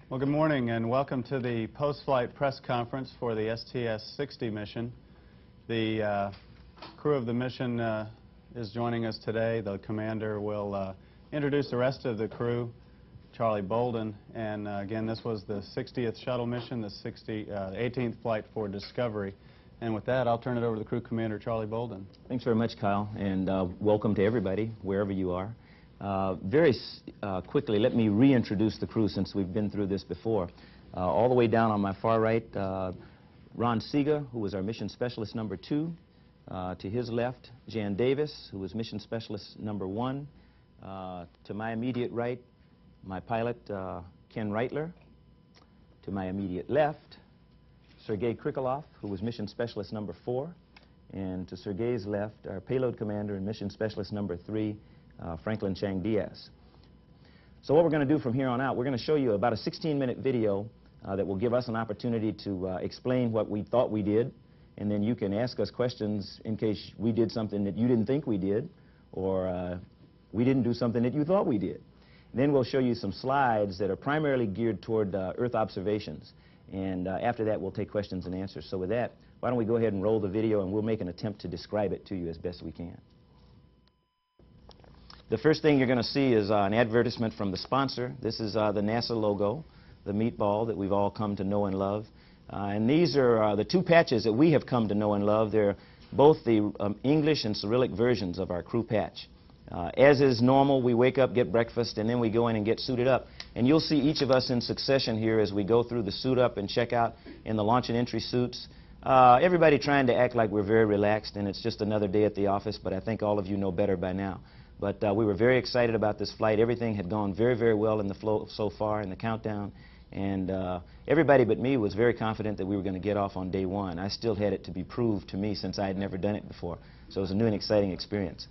Well, good morning and welcome to the post-flight press conference for the STS-60 mission. The crew of the mission is joining us today. The commander will introduce the rest of the crew, Charlie Bolden, and again, this was the 60th shuttle mission, the 18th flight for Discovery. And with that, I'll turn it over to the crew commander, Charlie Bolden. Thanks very much, Kyle, and welcome to everybody, wherever you are. Very quickly, let me reintroduce the crew since we've been through this before. All the way down on my far right, Ron Siga, who was our mission specialist number 2. To his left, Jan Davis, who was mission specialist number 1. To my immediate right, my pilot, Ken Reitler. To my immediate left, Sergei Krikalev, who was mission specialist number 4. And to Sergei's left, our payload commander and mission specialist number 3, Franklin Chang Diaz. So what we're going to do from here on out, we're going to show you about a 16-minute video that will give us an opportunity to explain what we thought we did, and then you can ask us questions in case we did something that you didn't think we did, or we didn't do something that you thought we did. And then we'll show you some slides that are primarily geared toward Earth observations, and after that we'll take questions and answers. So with that, why don't we go ahead and roll the video, and we'll make an attempt to describe it to you as best we can. The first thing you're going to see is an advertisement from the sponsor. This is the NASA logo, the meatball that we've all come to know and love. And these are the 2 patches that we have come to know and love. They're both the English and Cyrillic versions of our crew patch. As is normal, we wake up, get breakfast, and then we go in and get suited up. And you'll see each of us in succession here as we go through the suit up and check out in the launch and entry suits. Everybody trying to act like we're very relaxed and it's just another day at the office, but I think all of you know better by now. But we were very excited about this flight. Everything had gone very, very well in the flow so far in the countdown. And everybody but me was very confident that we were going to get off on day 1. I still had it to be proved to me since I had never done it before. So it was a new and exciting experience.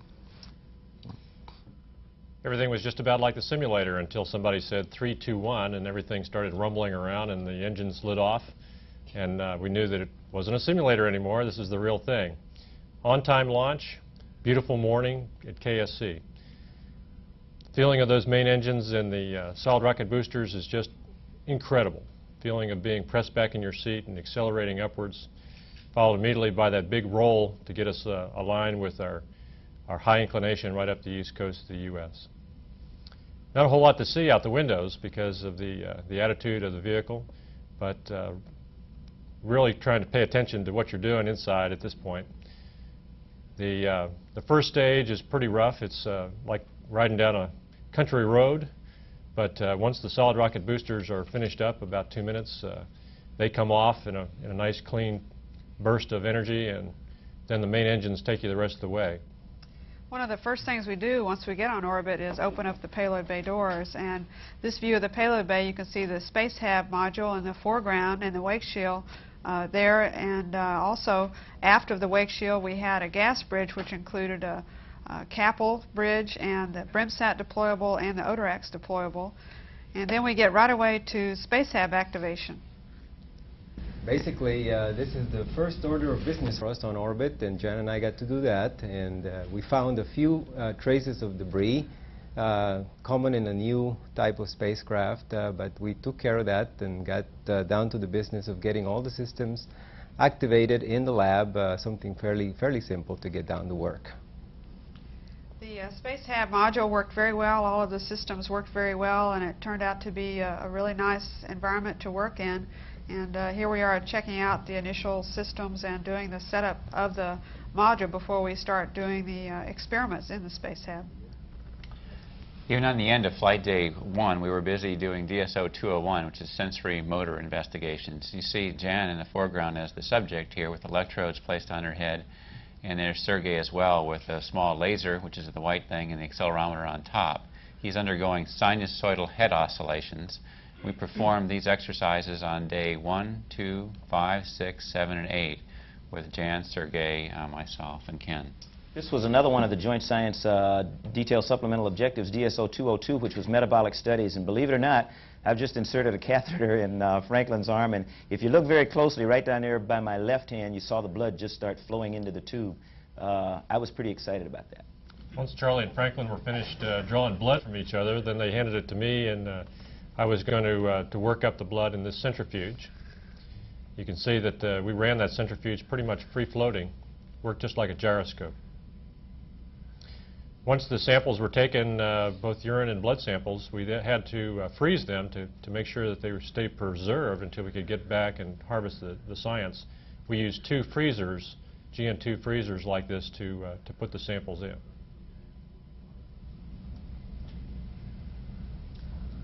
Everything was just about like the simulator until somebody said 3, 2, 1, and everything started rumbling around and the engines lit off. And we knew that it wasn't a simulator anymore. This is the real thing. On-time launch. Beautiful morning at KSC. Feeling of those main engines and the solid rocket boosters is just incredible. Feeling of being pressed back in your seat and accelerating upwards, followed immediately by that big roll to get us aligned with our high inclination right up the east coast of the U.S. Not a whole lot to see out the windows because of the attitude of the vehicle, but really trying to pay attention to what you're doing inside at this point. The first stage is pretty rough. It's like riding down a country road, but once the solid rocket boosters are finished up, about 2 minutes, they come off in a nice clean burst of energy, and then the main engines take you the rest of the way. One of the first things we do once we get on orbit is open up the payload bay doors, and this view of the payload bay, you can see the Space Hab module in the foreground and the wake shield there, and also aft of the wake shield we had a gas bridge which included a Capel bridge and the Brimsat deployable and the Oderax deployable, and then we get right away to Space Hab activation. Basically, this is the first order of business for us on orbit, and Jan and I got to do that, and we found a few traces of debris common in a new type of spacecraft, but we took care of that and got down to the business of getting all the systems activated in the lab, something fairly simple to get down to work. The Space Hab module worked very well. All of the systems worked very well, and it turned out to be a really nice environment to work in. And here we are checking out the initial systems and doing the setup of the module before we start doing the experiments in the Space Hab. Even on the end of flight day 1, we were busy doing DSO 201, which is sensory motor investigations. You see Jan in the foreground as the subject here with electrodes placed on her head, and there's Sergei as well with a small laser, which is the white thing, and the accelerometer on top. He's undergoing sinusoidal head oscillations. We performed these exercises on day 1, 2, 5, 6, 7, and 8 with Jan, Sergei, myself, and Ken. This was another one of the Joint Science Detailed Supplemental Objectives, DSO 202, which was metabolic studies. And believe it or not, I've just inserted a catheter in Franklin's arm, and if you look very closely, right down there by my left hand, you saw the blood just start flowing into the tube. I was pretty excited about that. Once Charlie and Franklin were finished drawing blood from each other, then they handed it to me, and I was going to work up the blood in this centrifuge. You can see that we ran that centrifuge pretty much free-floating, worked just like a gyroscope. Once the samples were taken, both urine and blood samples, we then had to freeze them to make sure that they would stay preserved until we could get back and harvest the science. We used 2 freezers, GN2 freezers like this, to put the samples in.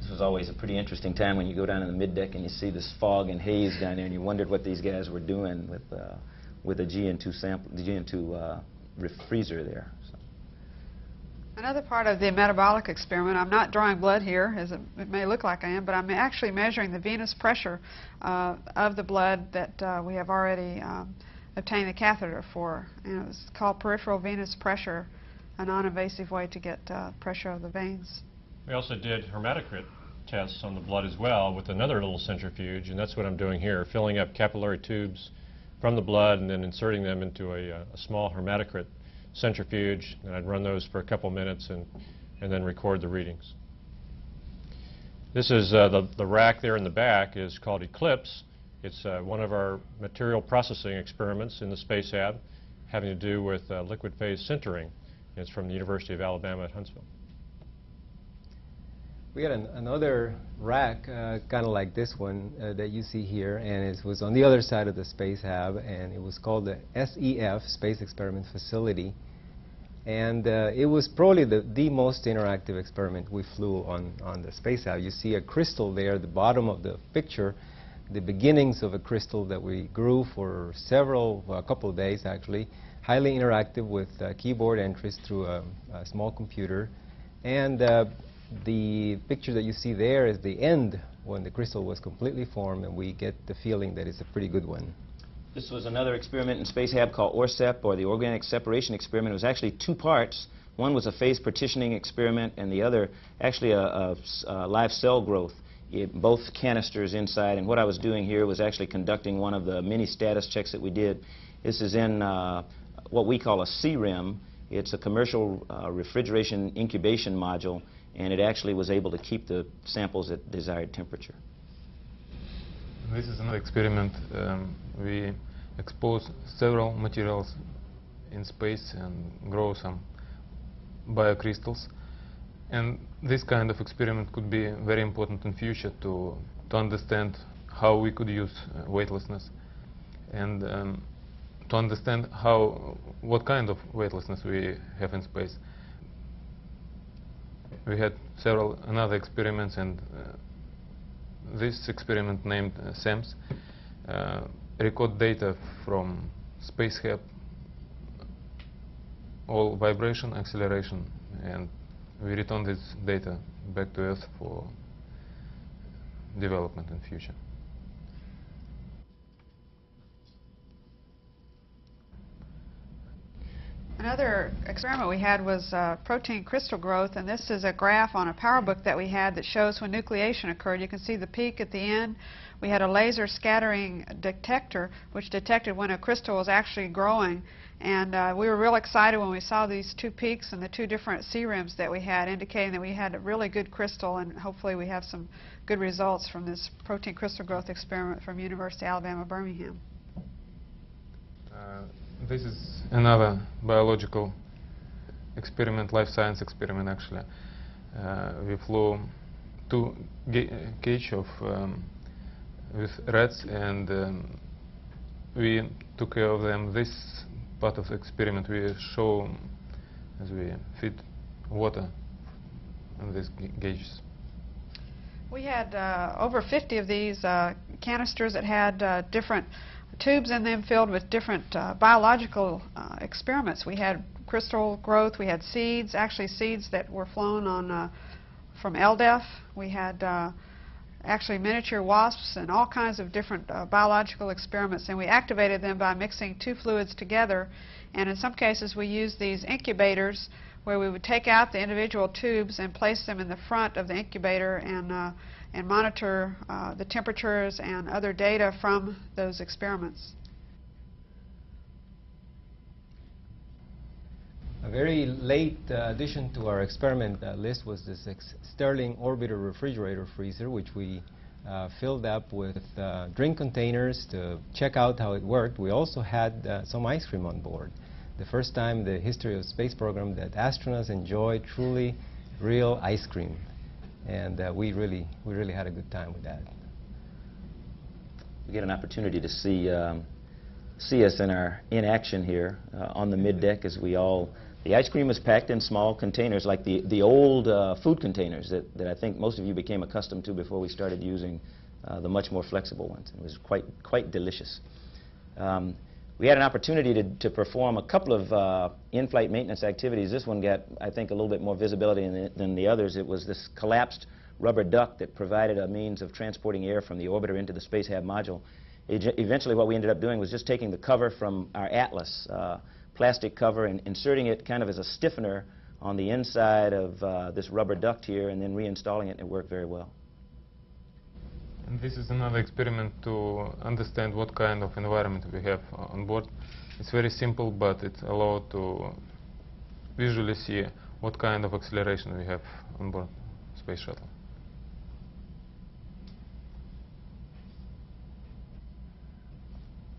This was always a pretty interesting time when you go down in the mid-deck and you see this fog and haze down there, and you wondered what these guys were doing with a GN2 sample, the GN2 freezer there. So. Another part of the metabolic experiment, I'm not drawing blood here, as it may look like I am, but I'm actually measuring the venous pressure of the blood that we have already obtained the catheter for. And it's called peripheral venous pressure, a non-invasive way to get pressure of the veins. We also did hematocrit tests on the blood as well with another little centrifuge, and that's what I'm doing here, filling up capillary tubes from the blood and then inserting them into a small hematocrit centrifuge, and I'd run those for a couple minutes and then record the readings. This is the rack there in the back is called Eclipse. It's one of our material processing experiments in the Space Hab having to do with liquid phase sintering. It's from the University of Alabama at Huntsville. We had another rack, kind of like this one that you see here, and it was on the other side of the Space Hab, and it was called the SEF, Space Experiment Facility. And it was probably the most interactive experiment we flew on the Space Hab. You see a crystal there at the bottom of the picture, the beginnings of a crystal that we grew for a couple of days actually, highly interactive with keyboard entries through a small computer. And the picture that you see there is the end when the crystal was completely formed, and we get the feeling that it's a pretty good one. This was another experiment in Space Hab called ORSEP, or the Organic Separation Experiment. It was actually 2 parts. One was a phase partitioning experiment, and the other actually a live cell growth. Both canisters inside, and what I was doing here was actually conducting one of the many status checks that we did. This is in what we call a CRIM. It's a commercial refrigeration incubation module, and it actually was able to keep the samples at desired temperature. This is another experiment. We expose several materials in space and grow some biocrystals. And this kind of experiment could be very important in future to understand how we could use weightlessness and to understand what kind of weightlessness we have in space. We had several another experiments, and this experiment named SAMS record data from Space Hab, all vibration, acceleration, and we return this data back to Earth for development in future. Another experiment we had was protein crystal growth, and this is a graph on a PowerBook that we had that shows when nucleation occurred. You can see the peak at the end. We had a laser scattering detector which detected when a crystal was actually growing, and we were real excited when we saw these 2 peaks and the 2 different CRIMs that we had, indicating that we had a really good crystal, and hopefully we have some good results from this protein crystal growth experiment from University of Alabama, Birmingham. This is another biological experiment, life science experiment actually. We flew 2 cages with rats, and we took care of them. This part of the experiment we show as we feed water in these gauges. We had over 50 of these canisters that had different tubes in them filled with different biological experiments. We had crystal growth, we had seeds, actually seeds that were flown on from LDEF. We had actually miniature wasps and all kinds of different biological experiments, and we activated them by mixing 2 fluids together, and in some cases we used these incubators where we would take out the individual tubes and place them in the front of the incubator and monitor the temperatures and other data from those experiments. A very late addition to our experiment list was this Sterling Orbiter refrigerator freezer, which we filled up with drink containers to check out how it worked. We also had some ice cream on board. The first time in the history of the space program that astronauts enjoyed truly real ice cream. And we really had a good time with that. We get an opportunity to see us in action here on the middeck as we all. The ice cream was packed in small containers like the old food containers that I think most of you became accustomed to before we started using the much more flexible ones. It was quite delicious. We had an opportunity to perform a couple of in-flight maintenance activities. This one got, I think, a little bit more visibility than the others. It was this collapsed rubber duct that provided a means of transporting air from the orbiter into the Space Hab module. Eventually, what we ended up doing was just taking the cover from our Atlas plastic cover and inserting it kind of as a stiffener on the inside of this rubber duct here and then reinstalling it, and it worked very well. And this is another experiment to understand what kind of environment we have on board. It's very simple, but it's allowed to visually see what kind of acceleration we have on board Space Shuttle.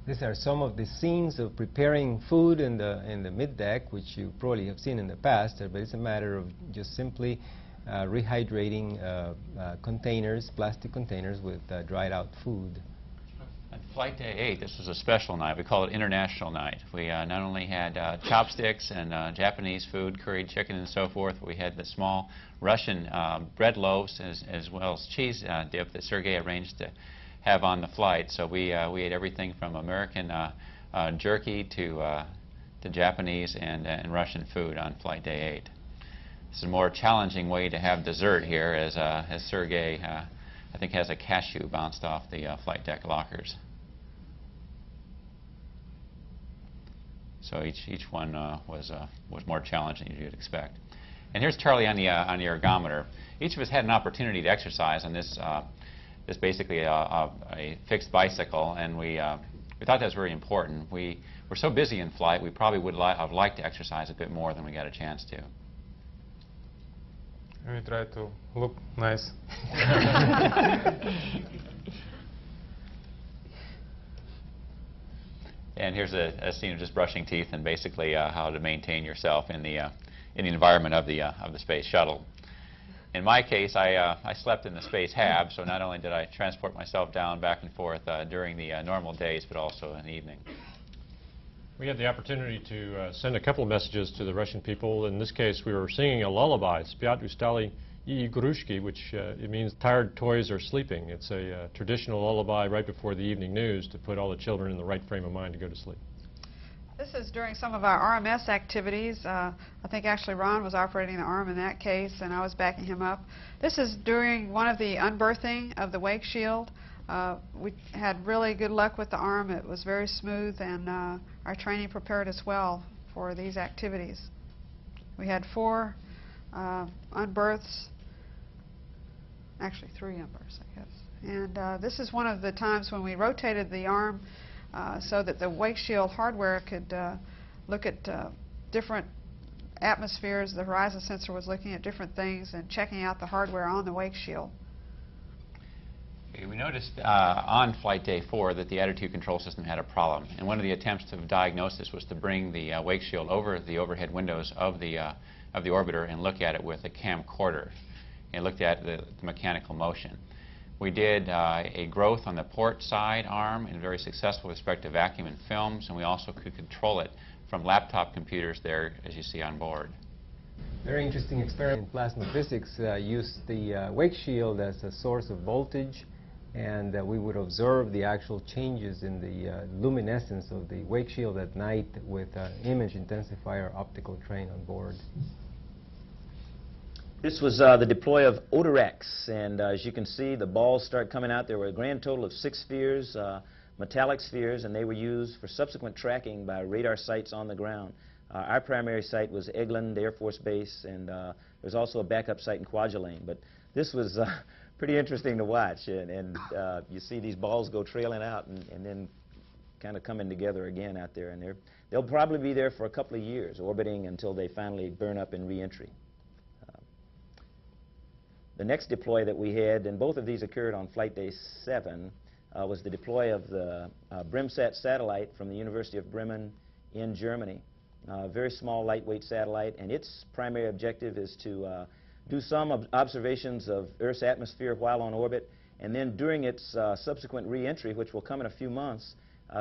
These are some of the scenes of preparing food in the middeck, which you probably have seen in the past, but it's a matter of just simply rehydrating containers, plastic containers with dried out food. On Flight Day 8, this was a special night. We call it International Night. We not only had chopsticks and Japanese food, curried chicken and so forth, but we had the small Russian bread loaves as well as cheese dip that Sergei arranged to have on the flight. So we ate everything from American jerky to Japanese and Russian food on Flight Day 8. This is a more challenging way to have dessert here, as Sergei, I think, has a cashew bounced off the flight deck lockers. So each one was more challenging than you'd expect. And here's Charlie on the ergometer. Each of us had an opportunity to exercise on this. This basically a fixed bicycle, and we thought that was very important. We were so busy in flight, we probably would have liked to exercise a bit more than we got a chance to. We try to look nice. And here's a scene of just brushing teeth and basically how to maintain yourself in the environment of the space shuttle. In my case, I slept in the Space Hab, so not only did I transport myself down back and forth during the normal days, but also in the evening. We had the opportunity to send a couple of messages to the Russian people. In this case, we were singing a lullaby, Spyat ustali I igrushki, which it means tired toys are sleeping. It's a traditional lullaby right before the evening news to put all the children in the right frame of mind to go to sleep. This is during some of our RMS activities. I think actually Ron was operating the arm in that case, and I was backing him up. This is during one of the unberthing of the wake shield. We had really good luck with the arm. It was very smooth, and our training prepared us well for these activities. We had 4 unberths, actually 3 unberths, I guess. And this is one of the times when we rotated the arm so that the wake shield hardware could look at different atmospheres. The horizon sensor was looking at different things and checking out the hardware on the wake shield. We noticed on Flight Day 4 that the attitude control system had a problem, and one of the attempts to diagnose this was to bring the wake shield over the overhead windows of the orbiter and look at it with a camcorder and looked at the mechanical motion. We did a growth on the port side arm and very successful with respect to vacuum and films, and we also could control it from laptop computers there, as you see on board. Very interesting experiment in plasma physics. Used the wake shield as a source of voltage, and we would observe the actual changes in the luminescence of the wake shield at night with an image intensifier optical train on board. This was the deploy of Odorex, and as you can see, the balls start coming out. There were a grand total of 6 spheres, metallic spheres, and they were used for subsequent tracking by radar sites on the ground. Our primary site was Eglin Air Force Base, and there's also a backup site in Kwajalein. But this was pretty interesting to watch, and you see these balls go trailing out and then kind of coming together again out there, and they'll probably be there for a couple of years, orbiting until they finally burn up in re-entry. The next deploy that we had, and both of these occurred on Flight Day 7, was the deploy of the BREMSAT satellite from the University of Bremen in Germany. A very small, lightweight satellite, and its primary objective is to do some observations of Earth's atmosphere while on orbit, and then during its subsequent re-entry, which will come in a few months,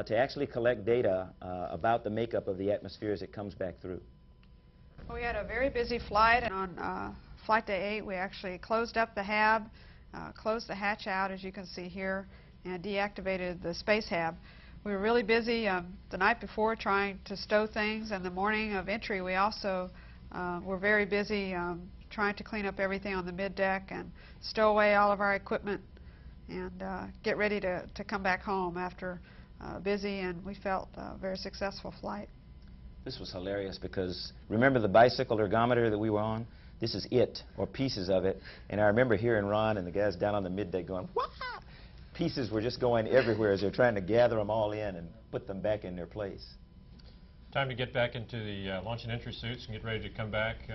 to actually collect data about the makeup of the atmosphere as it comes back through. We had a very busy flight, and on Flight Day 8 we actually closed up the hab, closed the hatch out as you can see here, and deactivated the space hab. We were really busy the night before trying to stow things, and the morning of entry we also were very busy trying to clean up everything on the middeck and stow away all of our equipment and get ready to come back home after a busy and we felt very successful flight. This was hilarious because remember the bicycle ergometer that we were on? This is it, or pieces of it, and I remember hearing Ron and the guys down on the middeck going, "What?" Pieces were just going everywhere as they're trying to gather them all in and put them back in their place. Time to get back into the launch and entry suits and get ready to come back.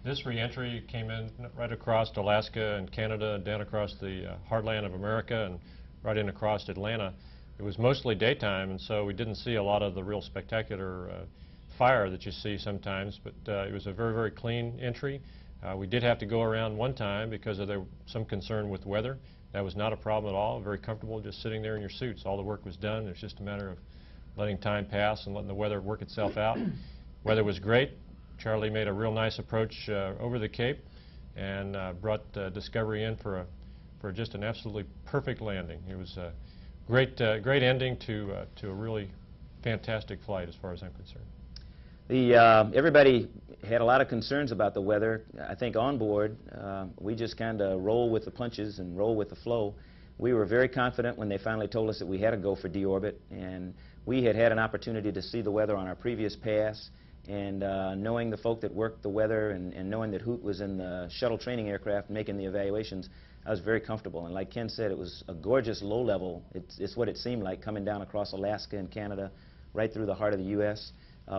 This re-entry came in right across Alaska and Canada and down across the heartland of America and right in across Atlanta. It was mostly daytime, and so we didn't see a lot of the real spectacular fire that you see sometimes, but it was a very, very clean entry. We did have to go around one time because of some concern with weather. That was not a problem at all. Very comfortable just sitting there in your suits. All the work was done. It was just a matter of letting time pass and letting the weather work itself out. Weather was great. Charlie made a real nice approach over the Cape and brought Discovery in for just an absolutely perfect landing. It was a great ending to a really fantastic flight as far as I'm concerned. Everybody had a lot of concerns about the weather. I think on board, we just kind of roll with the punches and roll with the flow. We were very confident when they finally told us that we had to go for deorbit, and we had an opportunity to see the weather on our previous pass, and knowing the folk that worked the weather and knowing that Hoot was in the shuttle training aircraft making the evaluations, I was very comfortable. And like Ken said, it was a gorgeous low level. It's what it seemed like coming down across Alaska and Canada, right through the heart of the U.S.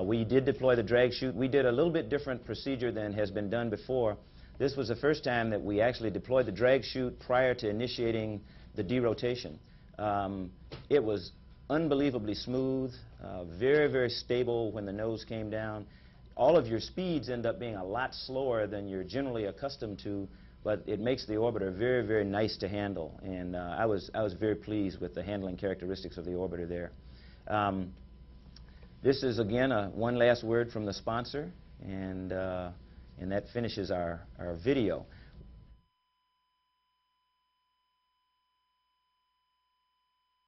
We did deploy the drag chute. We did a little bit different procedure than has been done before. This was the first time that we actually deployed the drag chute prior to initiating the derotation. It was unbelievably smooth, very, very stable when the nose came down. All of your speeds end up being a lot slower than you're generally accustomed to, but it makes the orbiter very, very nice to handle. And I was very pleased with the handling characteristics of the orbiter there. This is, again, one last word from the sponsor, and that finishes our video.